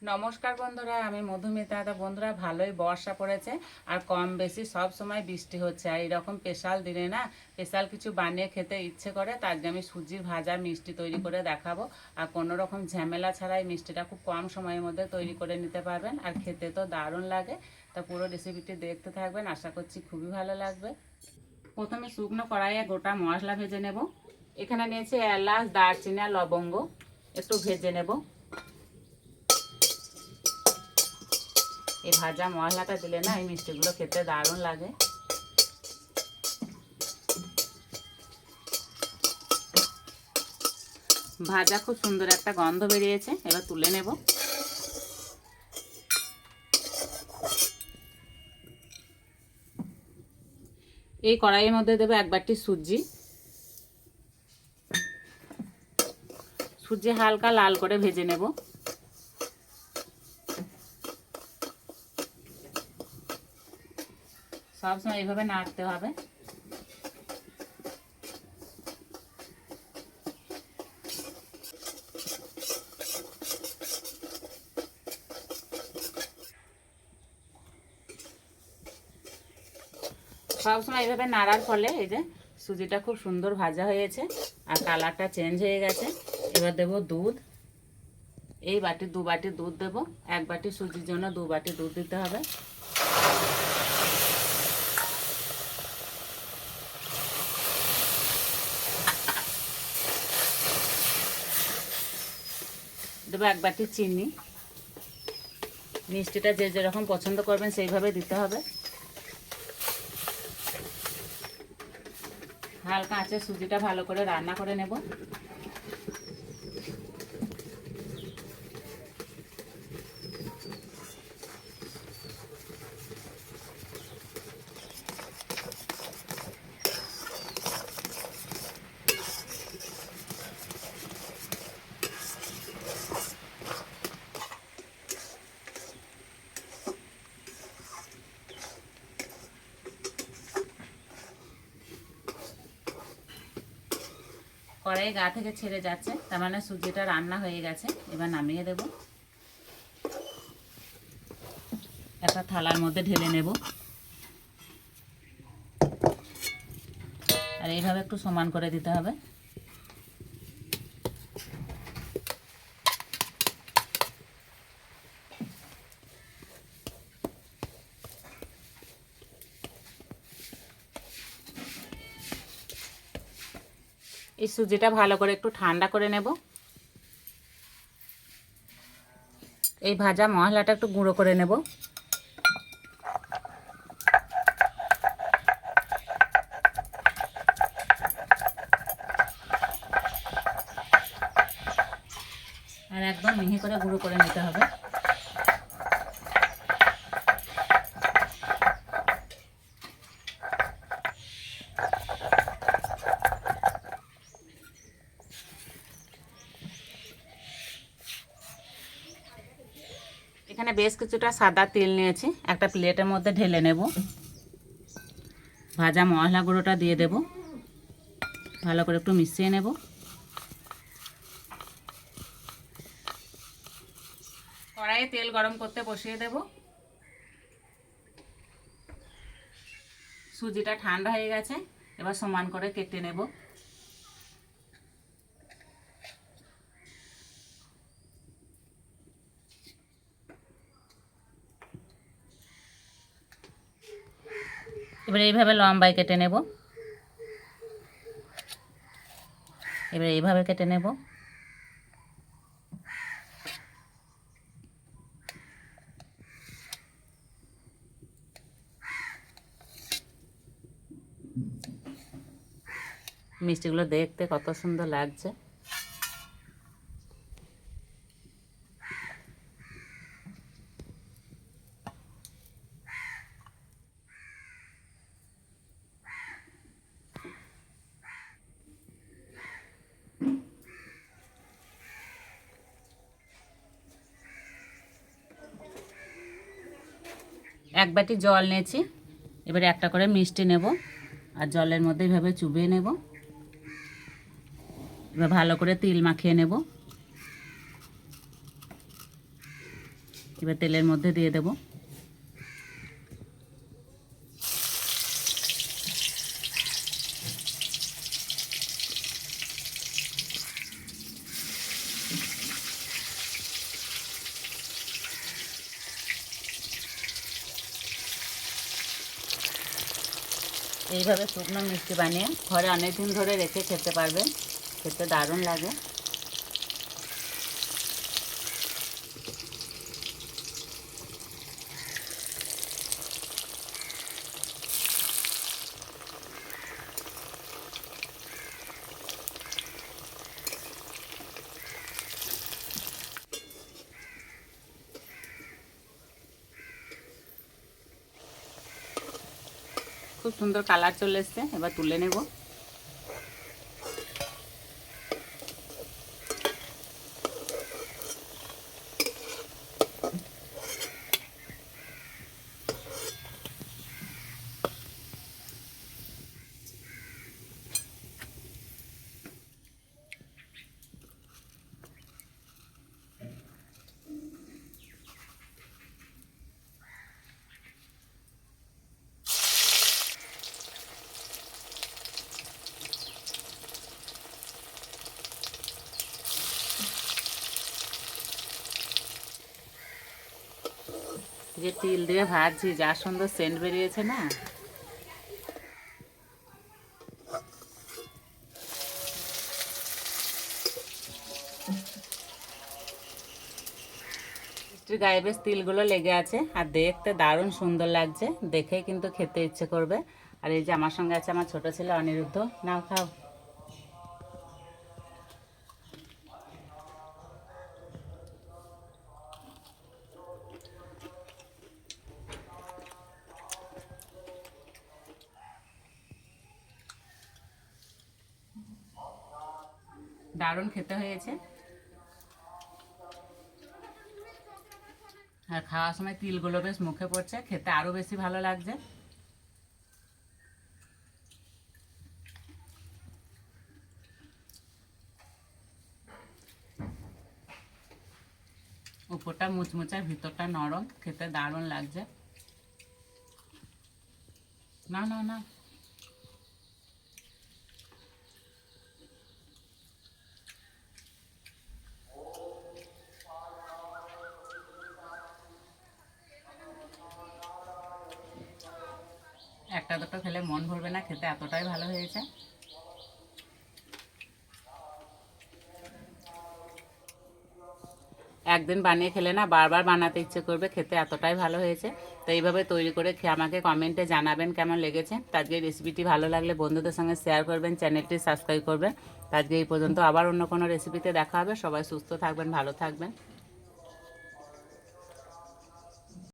নমস্কার বন্ধুরা, আমি মধুমিতা। তো বন্ধুরা, ভালোই বর্ষা পড়েছে আর কম বেশি সব সময় বৃষ্টি হচ্ছে। আর এরকম স্পেশাল দিনে না স্পেশাল কিছু বানিয়ে খেতে ইচ্ছে করে, তার জন্য আমি সুজির ভাজা মিষ্টি তৈরি করে দেখাবো। আর কোনো রকম ঝামেলা ছাড়াই মিষ্টিটা খুব কম সময়ের মধ্যে তৈরি করে নিতে পারবেন, আর খেতে তো দারুণ লাগে। তা পুরো রেসিপিটি দেখতে থাকবেন, আশা করছি খুবই ভালো লাগবে। প্রথমে শুকনো কড়াইয়ে গোটা মশলা ভেজে নেব। এখানে নিয়েছি এলাচ, দারচিনি আর লবঙ্গ, একটু ভেজে নেব। এই ভাজা মশলাটা দিলে না এই মিষ্টিগুলো খেতে দারুণ লাগে। ভাজা খুব সুন্দর একটা গন্ধ বেরিয়েছে, এবার তুলে নেব। এই কড়াইয়ের মধ্যে দেবো এক বাটি সুজি। সুজি হালকা লাল করে ভেজে নেব। সবসময় এইভাবে নাড়তে হবে। সবসময় এইভাবে নাড়ার ফলে এই যে সুজিটা খুব সুন্দর ভাজা হয়েছে আর কালারটা চেঞ্জ হয়ে গেছে। এবার দেব দুধ। এই বাটি 2 বাটি দুধ দেব। 1 বাটি সুজির জন্য 2 বাটি দুধ দিতে হবে। দেবো 1 বাটি চিনি। মিষ্টিটা যে যেরকম পছন্দ করবেন সেইভাবে দিতে হবে। হালকা আঁচে সুজিটা ভালো করে রান্না করে নেব। কড়াই গা থেকে ছেড়ে যাচ্ছে, তার মানে সুজিটা রান্না হয়ে গেছে। এবার নামিয়ে দেব। একটা থালার মধ্যে ঢেলে নেব। আর এইভাবে একটু সমান করে দিতে হবে। এই সুজিটা ভালো করে একটু ঠান্ডা করে নেব। এই ভাজা মশলাটা একটু গুঁড়ো করে নেব। আর একদম মিহি করে গুঁড়ো করে নিতে হবে। এখানে বেশ কিছুটা সাদা তেল নিয়েছি, একটা প্লেটের মধ্যে ঢেলে নেব। ভাজা মশলা গুঁড়োটা দিয়ে দেব। ভালো করে একটু মিশিয়ে নেব। কড়াইয়ে তেল গরম করতে বসিয়ে দেব। সুজিটা ঠান্ডা হয়ে গেছে, এবার সমান করে কেটে নেব। এবার এইভাবে লম্বায় কেটে নেব। এবার এইভাবে কেটে নেব। মিষ্টিগুলো দেখতে কত সুন্দর লাগছে। এক বাটি জল নিয়েছি। এবারে একটা করে মিষ্টি নেব আর জলের মধ্যে এইভাবে চুবিয়ে নেব। এবার ভালো করে তিল মাখিয়ে নেব। এবার তেলের মধ্যে দিয়ে দেবো। এইভাবে শুকনো মিষ্টি বানিয়ে ঘরে অনেক দিন ধরে রেখে খেতে পারবেন, খেতে দারুণ লাগে। খুব সুন্দর কালার চলে এসছে, এবার তুলে নেব। যে তিল দিয়ে ভাজছি, যা সুন্দর সেন্ট বেরিয়েছে না। মিষ্টির গায়ে বেশ তিলগুলো লেগে আছে আর দেখতে দারুণ সুন্দর লাগছে, দেখেই কিন্তু খেতে ইচ্ছে করবে। আর এই যে আমার সঙ্গে আছে আমার ছোট ছেলে অনিরুদ্ধ, নাও খাও। দারুণ খেতে হয়েছে। আর খাওয়ার সময় তিলগুলো বেশ মুখে পড়ছে, খেতে আরও বেশি ভালো লাগছে। উপরটা মুচমুচে, ভিতরটা নরম, খেতে দারুণ লাগছে। না না না, একটা দুটো খেলে মন ভরবে না, খেতে এতটাই ভালো হয়েছে। একদিন বানিয়ে খেলে না বারবার বানাতে ইচ্ছে করবে, খেতে এতটাই ভালো হয়েছে। তো এইভাবে তৈরি করে খেয়ে আমাকে কমেন্টে জানাবেন কেমন লেগেছে। আজকে রেসিপিটি ভালো লাগলে বন্ধুদের সঙ্গে শেয়ার করবেন, চ্যানেলটি সাবস্ক্রাইব করবেন। আজকে এই পর্যন্ত, আবার অন্য কোনো রেসিপিতে দেখা হবে। সবাই সুস্থ থাকবেন, ভালো থাকবেন।